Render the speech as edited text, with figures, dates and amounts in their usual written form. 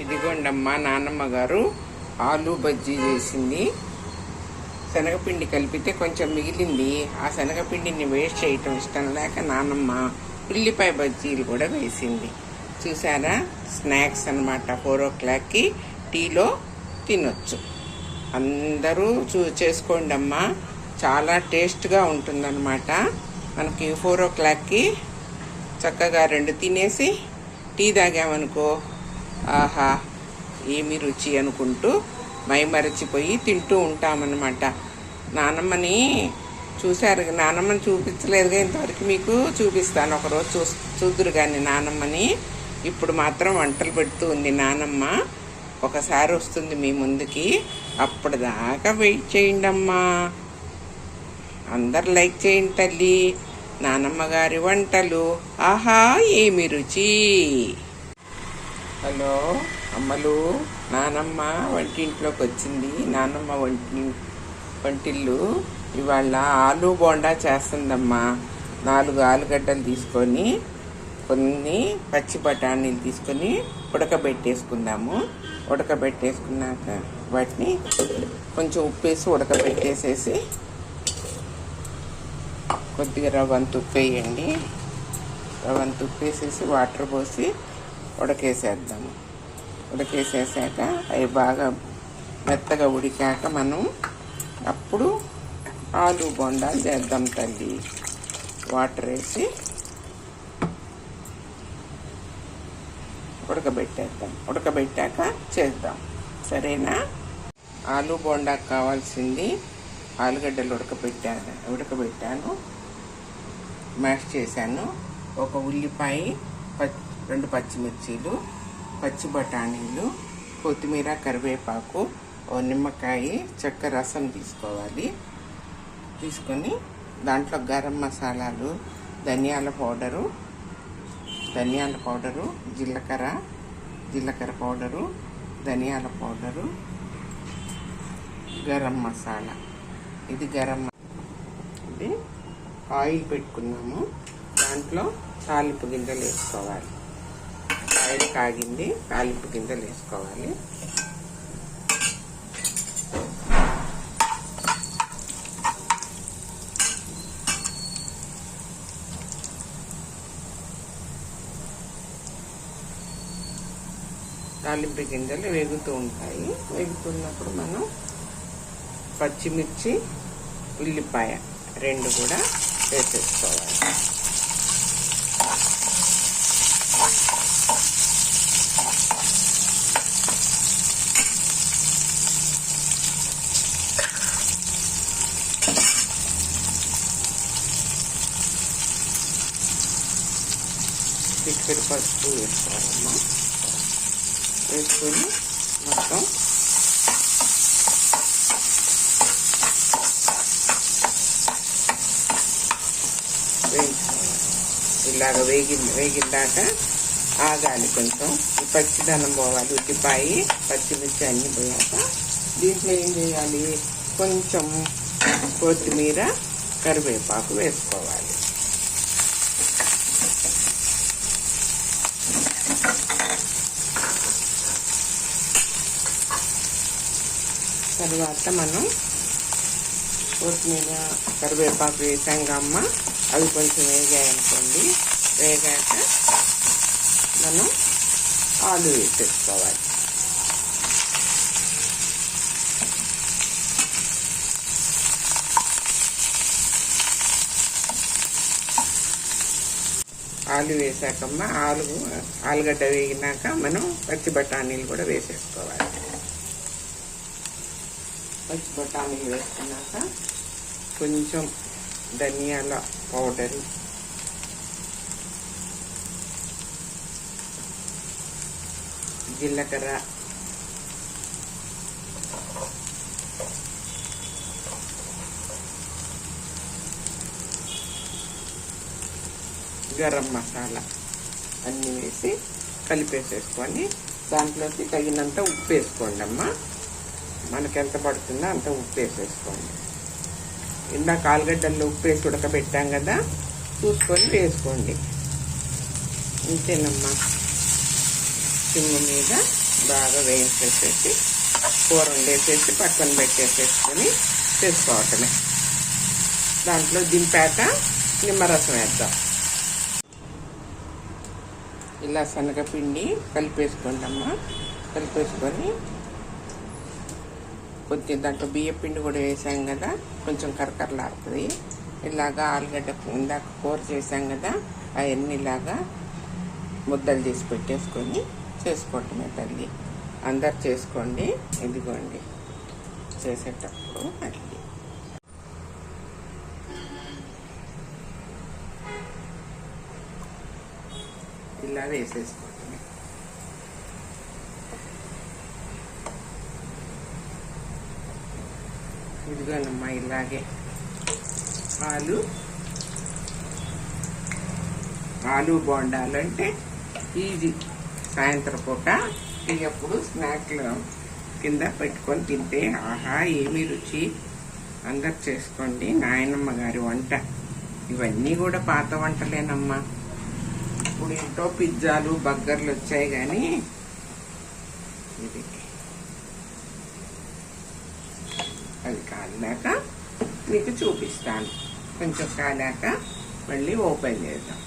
ఇదిగోండమ్మా నానమ్మ గారు ఆలు బజ్జీ చేసింది. శనగపిండి కలిపితే కొంచెం మిగిలింది. ఆ శనగపిండిని వేస్ట్ చేయటం ఇష్టం లేక నానమ్మ ఉల్లిపాయ బజ్జీలు కూడా వేసింది. చూసారా, స్నాక్స్ అన్నమాట. 4 o'clockకి టీలో తినొచ్చు. అందరూ చేసుకోండి అమ్మా, చాలా టేస్ట్గా ఉంటుందన్నమాట. మనకి 4 o'clockకి చక్కగా 2 తినేసి టీ తాగామనుకో, ఆహా ఏమి రుచి అనుకుంటూ మైమరచిపోయి తింటూ ఉంటామన్నమాట. నానమ్మని చూశారు, నానమ్మని చూపించలేదుగా ఇంతవరకు, మీకు చూపిస్తాను ఒకరోజు చూదురు కానీ నానమ్మని. ఇప్పుడు మాత్రం వంటలు పెడుతూ ఉంది నానమ్మ. ఒకసారి వస్తుంది మీ ముందుకి, అప్పటిదాకా వెయిట్ చేయండి అమ్మా. అందరు లైక్ చేయండి తల్లి. నానమ్మ గారి వంటలు ఆహా ఏమి రుచి. హలో అమ్మలు, నానమ్మ వంటింట్లోకి వచ్చింది. నానమ్మ వంటిల్లు ఇవాళ ఆలు బోండా చేస్తుందమ్మా. 4 ఆలుగడ్డలు తీసుకొని కొన్ని పచ్చి బఠానీలు తీసుకొని ఉడకబెట్టేసుకుందాము. ఉడకబెట్టేసుకున్నాక వాటిని కొంచెం ఉప్పేసి ఉడకబెట్టేసేసి కొద్దిగా రవ్వంత ఉప్పు వేయండి. రవ్వంత ఉప్పు వేసేసి వాటర్ పోసి ఉడకేసేద్దాము. ఉడకేసేసాక అవి బాగా మెత్తగా ఉడికాక మనం అప్పుడు ఆలు బొండాలు చేద్దాం తల్లి. వాటర్ వేసి ఉడకబెట్టేద్దాం. ఉడకబెట్టాక చేద్దాం, సరేనా? ఆలు బోండాకు కావాల్సింది ఆలుగడ్డలు ఉడకబెట్టాను, మ్యాష్ చేశాను. 1 ఉల్లిపాయ, 2 పచ్చిమిర్చీలు, పచ్చి బఠానీలు, కొత్తిమీర, కరివేపాకు, 1 నిమ్మకాయ, చెక్క రసం తీసుకోవాలి. తీసుకొని దాంట్లో గరం మసాలాలు, ధనియాల పౌడరు, జీలకర్ర పౌడరు, ధనియాల పౌడరు, గరం మసాలా. ఇది ఇది ఆయిల్ పెట్టుకున్నాము. దాంట్లో తాలింపు గింజలు వేసుకోవాలి. ఆయిల్ కాగింది, తాలింపు గింజలు వేసుకోవాలి. తాలింపు గింజలు వేగుతూ ఉంటాయి. వేగుతున్నప్పుడు మనం పచ్చిమిర్చి, ఉల్లిపాయ 2 కూడా వేసేసుకోవాలి. చిక్కడి పసుపు వేసుకోవాలమ్మా. వేసుకొని మొత్తం వేయించుకోవాలి. ఇలాగ వేగిందాక ఆగాలి. కొంచెం ఈ పచ్చిదనం పోవాలి. ఉల్లిపాయ, పచ్చిమిర్చి అన్నీ పోయాక దీంట్లో ఏం చేయాలి, కొంచెం కొత్తిమీర, కరివేపాకు వేసుకోవాలి. తర్వాత మనం కొత్తిమీర, కరివేపాకు వేసాక అమ్మ అవి కొంచెం వేగాయనుకోండి. వేగాక మనం ఆలు వేసేసుకోవాలి. ఆలు వేసాకమ్మ ఆలుగడ్డ వేగినాక మనం పచ్చి బఠానీలు కూడా వేసేసుకోవాలి. పచ్చి బఠానీలు వేసుకున్నాక కొంచెం ధనియాల పౌడరు, జీలకర్ర, గరం మసాలా అన్నీ వేసి కలిపేసేసుకొని దాంట్లోకి తగినంత ఉప్పు వేసుకోండి అమ్మ. మనకి ఎంత పడుతుందో అంత ఉప్పు వేసేసుకోండి. ఇందాక ఆలుగడ్డల్లో ఉప్పు వేసి ఉడకబెట్టాం కదా, చూసుకొని వేసుకోండి. ఇంతేనమ్మా. సిమ్ మీద బాగా వేయించేసేసి కూర వండేసేసి పక్కన పెట్టేసేసుకొని చేసుకోవటమే. దాంట్లో దింపాక నిమ్మరసం వేద్దాం. ఇలా శనగపిండి కలిపేసుకోండమ్మా. కలిపేసుకొని కొద్దిగా దాంట్లో బియ్య పిండి కూడా వేసాం కదా, కొంచెం కరకరలాడుతుంది. ఇలాగా ఆలుగడ్డ ఇందాక కూర చేసాం కదా, అవన్నీ ఇలాగా ముద్దలు చేసి పెట్టేసుకొని చేసుకోవటమే తల్లి. అందరు చేసుకోండి. ఇదిగోండి చేసేటప్పుడు మళ్ళీ ఇలా వేసేసుకోవటమే. ఇదిగోనమ్మా ఇలాగే ఆలు బోండాలు అంటే ఈజీ. సాయంత్రం పూట ఎప్పుడు స్నాక్లు కింద పెట్టుకొని తింటే ఆహా ఏమీ రుచి. అందరు చేసుకోండి. నాయనమ్మ గారి వంట. ఇవన్నీ కూడా పాత వంటలేనమ్మా. ఇప్పుడు ఏంటో పిజ్జాలు బర్గర్లు వచ్చాయి, కానీ ఇది అది కాలాక మీకు చూపిస్తాను. కొంచెం కాలాక మళ్ళీ ఓపెన్ చేద్దాం.